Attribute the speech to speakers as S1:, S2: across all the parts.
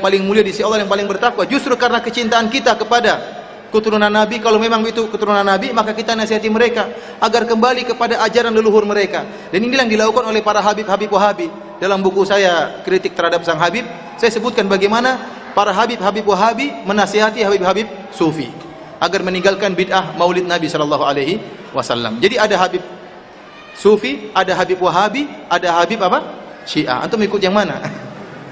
S1: paling mulia di sisi Allah, yang paling bertakwa. Justru karena kecintaan kita kepada keturunan Nabi, kalau memang itu keturunan Nabi, maka kita nasihati mereka agar kembali kepada ajaran leluhur mereka. Dan inilah yang dilakukan oleh para Habib-Habib Wahabi. Dalam buku saya, Kritik Terhadap Sang Habib, saya sebutkan bagaimana para Habib-Habib Wahabi menasihati Habib-Habib Sufi agar meninggalkan bid'ah Maulid Nabi sallallahu alaihi wasallam. Jadi ada Habib Sufi, ada Habib Wahabi, ada Habib apa? Syiah. Antum ikut yang mana?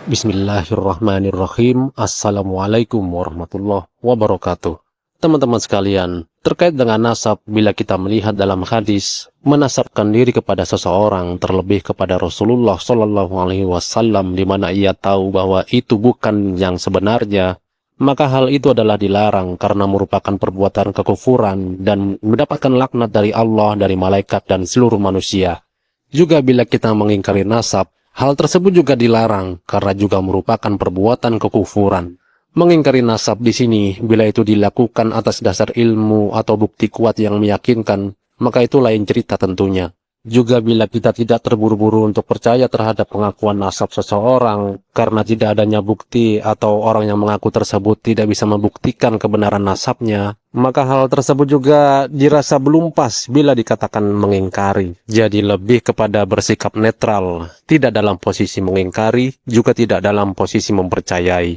S2: Bismillahirrahmanirrahim. Assalamualaikum warahmatullahi wabarakatuh. Teman-teman sekalian, terkait dengan nasab, bila kita melihat dalam hadis, menasabkan diri kepada seseorang, terlebih kepada Rasulullah Shallallahu Alaihi Wasallam, di mana ia tahu bahwa itu bukan yang sebenarnya, maka hal itu adalah dilarang karena merupakan perbuatan kekufuran dan mendapatkan laknat dari Allah, dari malaikat dan seluruh manusia. Juga bila kita mengingkari nasab, hal tersebut juga dilarang karena juga merupakan perbuatan kekufuran. Mengingkari nasab di sini, bila itu dilakukan atas dasar ilmu atau bukti kuat yang meyakinkan, maka itu lain cerita tentunya. Juga bila kita tidak terburu-buru untuk percaya terhadap pengakuan nasab seseorang karena tidak adanya bukti atau orang yang mengaku tersebut tidak bisa membuktikan kebenaran nasabnya, maka hal tersebut juga dirasa belum pas bila dikatakan mengingkari. Jadi lebih kepada bersikap netral, tidak dalam posisi mengingkari, juga tidak dalam posisi mempercayai.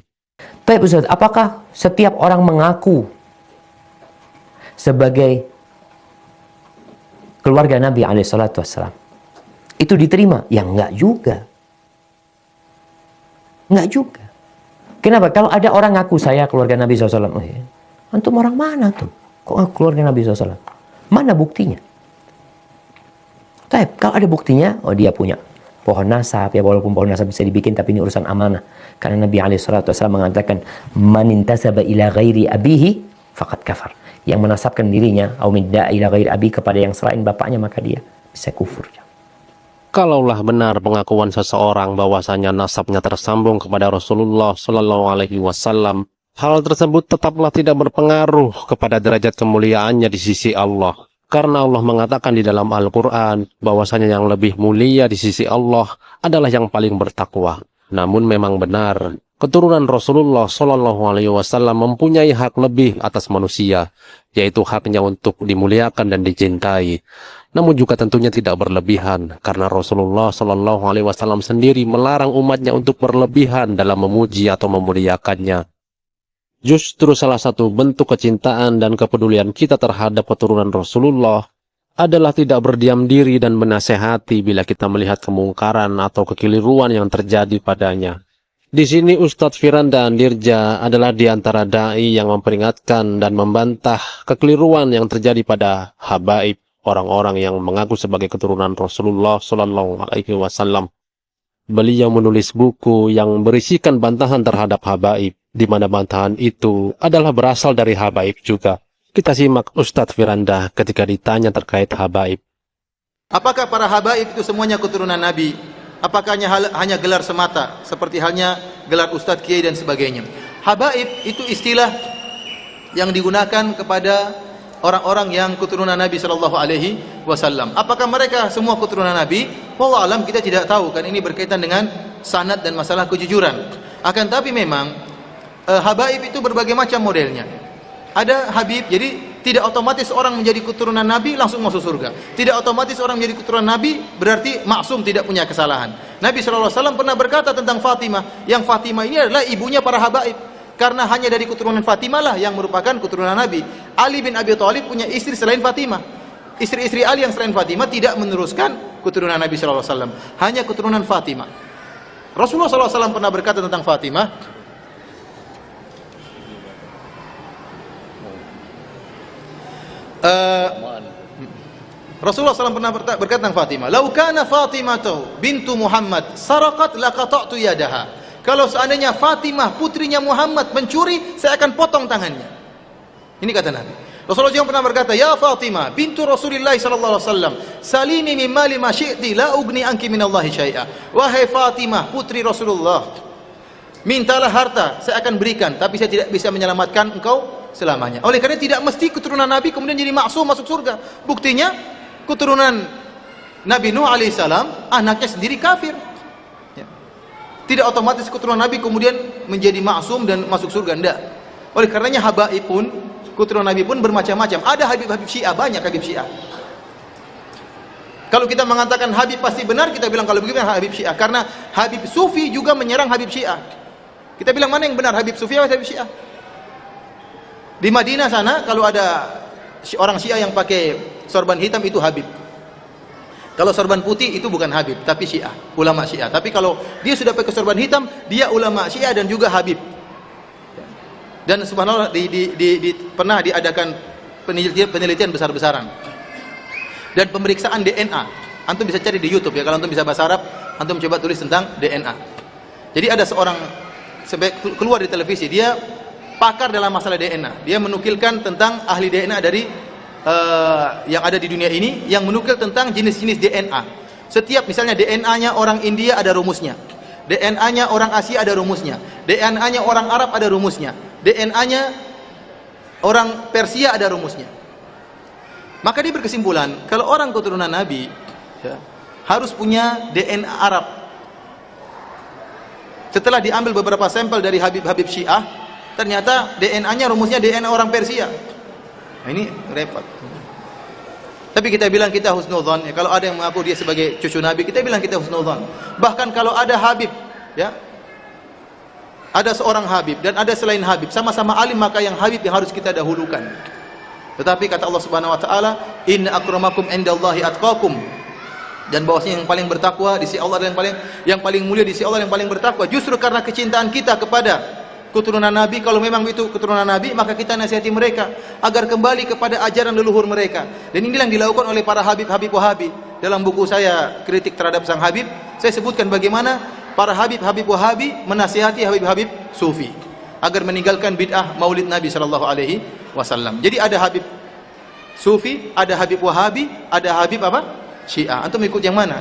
S3: Baik Ustaz, apakah setiap orang mengaku sebagai keluarga Nabi SAW itu diterima? Ya enggak juga. Enggak juga. Kenapa? Kalau ada orang ngaku saya keluarga Nabi SAW, oh ya, antum orang mana tuh? Kok ngaku keluarga Nabi SAW? Mana buktinya? Tapi kalau ada buktinya, oh dia punya pohon nasab, ya walaupun pohon nasab bisa dibikin, tapi ini urusan amanah. Karena Nabi SAW mengatakan, man intasaba ila ghairi abihi faqad kafar. Yang menasabkan dirinya au midda ila ghairi abi kepada yang selain bapaknya, maka dia bisa kufur.
S2: Kalaulah benar pengakuan seseorang bahwasanya nasabnya tersambung kepada Rasulullah Shallallahu Alaihi Wasallam, hal tersebut tetaplah tidak berpengaruh kepada derajat kemuliaannya di sisi Allah. Karena Allah mengatakan di dalam Al-Quran bahwasanya yang lebih mulia di sisi Allah adalah yang paling bertakwa. Namun memang benar, keturunan Rasulullah Shallallahu Alaihi Wasallam mempunyai hak lebih atas manusia, yaitu haknya untuk dimuliakan dan dicintai. Namun juga tentunya tidak berlebihan, karena Rasulullah Shallallahu Alaihi Wasallam sendiri melarang umatnya untuk berlebihan dalam memuji atau memuliakannya. Justru salah satu bentuk kecintaan dan kepedulian kita terhadap keturunan Rasulullah adalah tidak berdiam diri dan menasehati bila kita melihat kemungkaran atau kekeliruan yang terjadi padanya. Di sini Ustadz Firanda Andirja adalah di antara dai yang memperingatkan dan membantah kekeliruan yang terjadi pada habaib, orang-orang yang mengaku sebagai keturunan Rasulullah Shallallahu Alaihi Wasallam. Beliau menulis buku yang berisikan bantahan terhadap habaib, di mana bantahan itu adalah berasal dari habaib juga. Kita simak Ustadz Firanda ketika ditanya terkait habaib.
S1: Apakah para habaib itu semuanya keturunan Nabi? Apakah hanya gelar semata, seperti halnya gelar Ustadz Kiai dan sebagainya? Habaib itu istilah yang digunakan kepada orang-orang yang keturunan Nabi Shallallahu Alaihi Wasallam. Apakah mereka semua keturunan Nabi? Wallahu alam, kita tidak tahu, kan ini berkaitan dengan sanad dan masalah kejujuran. Akan tapi memang habaib itu berbagai macam modelnya. Ada habib, jadi tidak otomatis orang menjadi keturunan Nabi langsung masuk surga. Tidak otomatis orang menjadi keturunan Nabi berarti maksum, tidak punya kesalahan. Nabi SAW pernah berkata tentang Fatimah, yang Fatimah ini adalah ibunya para habaib, karena hanya dari keturunan Fatimah lah yang merupakan keturunan Nabi. Ali bin Abi Thalib punya istri selain Fatimah. Istri-istri Ali yang selain Fatimah tidak meneruskan keturunan Nabi SAW, hanya keturunan Fatimah. Rasulullah SAW pernah berkata tentang Fatimah, Rasulullah SAW pernah berkata tentang Fatimah, "Lau kana Fatimah bintu Muhammad saraqat laqata'tu yadaha." Kalau seandainya Fatimah putrinya Muhammad mencuri, saya akan potong tangannya. Ini kata Nabi. Rasulullah juga pernah berkata, "Ya Fatimah bintu Rasulillah sallallahu alaihi wasallam, salini min mali ma syi'ti la ugni anki min Allah syai'a." Wahai Fatimah putri Rasulullah, mintalah harta, saya akan berikan, tapi saya tidak bisa menyelamatkan engkau selamanya. Oleh karena tidak mesti keturunan Nabi kemudian jadi maksum masuk surga. Buktinya keturunan Nabi Nuh alaihissalam anaknya sendiri kafir. Ya. Tidak otomatis keturunan Nabi kemudian menjadi maksum dan masuk surga, enggak. Oleh karenanya habaib pun, keturunan Nabi pun bermacam-macam. Ada Habib-Habib Syiah, banyak Habib Syiah. Kalau kita mengatakan Habib pasti benar, kita bilang kalau begitu Habib Syiah. Karena Habib Sufi juga menyerang Habib Syiah. Kita bilang mana yang benar, Habib Sufi atau Habib Syiah? Di Madinah sana kalau ada orang Syiah yang pakai sorban hitam itu Habib. Kalau sorban putih itu bukan Habib, tapi Syiah, ulama Syiah. Tapi kalau dia sudah pakai sorban hitam, dia ulama Syiah dan juga Habib. Dan subhanallah pernah diadakan penelitian besar-besaran dan pemeriksaan DNA. Antum bisa cari di YouTube ya, kalau antum bisa bahasa Arab, antum coba tulis tentang DNA. Jadi ada seorang keluar di televisi, dia pakar dalam masalah DNA. Dia menukilkan tentang ahli DNA dari yang ada di dunia ini, yang menukil tentang jenis-jenis DNA. Setiap misalnya DNA-nya orang India ada rumusnya, DNA-nya orang Asia ada rumusnya, DNA-nya orang Arab ada rumusnya, DNA-nya orang Persia ada rumusnya. Maka dia berkesimpulan kalau orang keturunan Nabi ya, harus punya DNA Arab. Setelah diambil beberapa sampel dari Habib-Habib Syiah, ternyata DNA-nya rumusnya DNA orang Persia. Nah, ini repot. Tapi kita bilang kita husnudzon. Ya, kalau ada yang mengaku dia sebagai cucu Nabi, kita bilang kita husnudzon. Bahkan kalau ada Habib, ya, ada seorang Habib dan ada selain Habib, sama-sama alim, maka yang Habib yang harus kita dahulukan. Tetapi kata Allah Subhanahu Wa Taala, Inna akramakum indallahi atqakum. Dan bahwasanya yang paling bertakwa di sisi Allah dan yang paling mulia di sisi Allah yang paling bertakwa. Justru karena kecintaan kita kepada keturunan Nabi, kalau memang itu keturunan Nabi, maka kita nasihati mereka agar kembali kepada ajaran leluhur mereka. Dan inilah yang dilakukan oleh para Habib-Habib Wahabi. Dalam buku saya kritik terhadap sang Habib, saya sebutkan bagaimana para Habib-Habib Wahabi menasihati Habib-Habib Sufi agar meninggalkan bid'ah Maulid Nabi sallallahu alaihi wasallam. Jadi ada Habib Sufi, ada Habib Wahabi, ada Habib apa? Syiah. Antum ikut yang mana?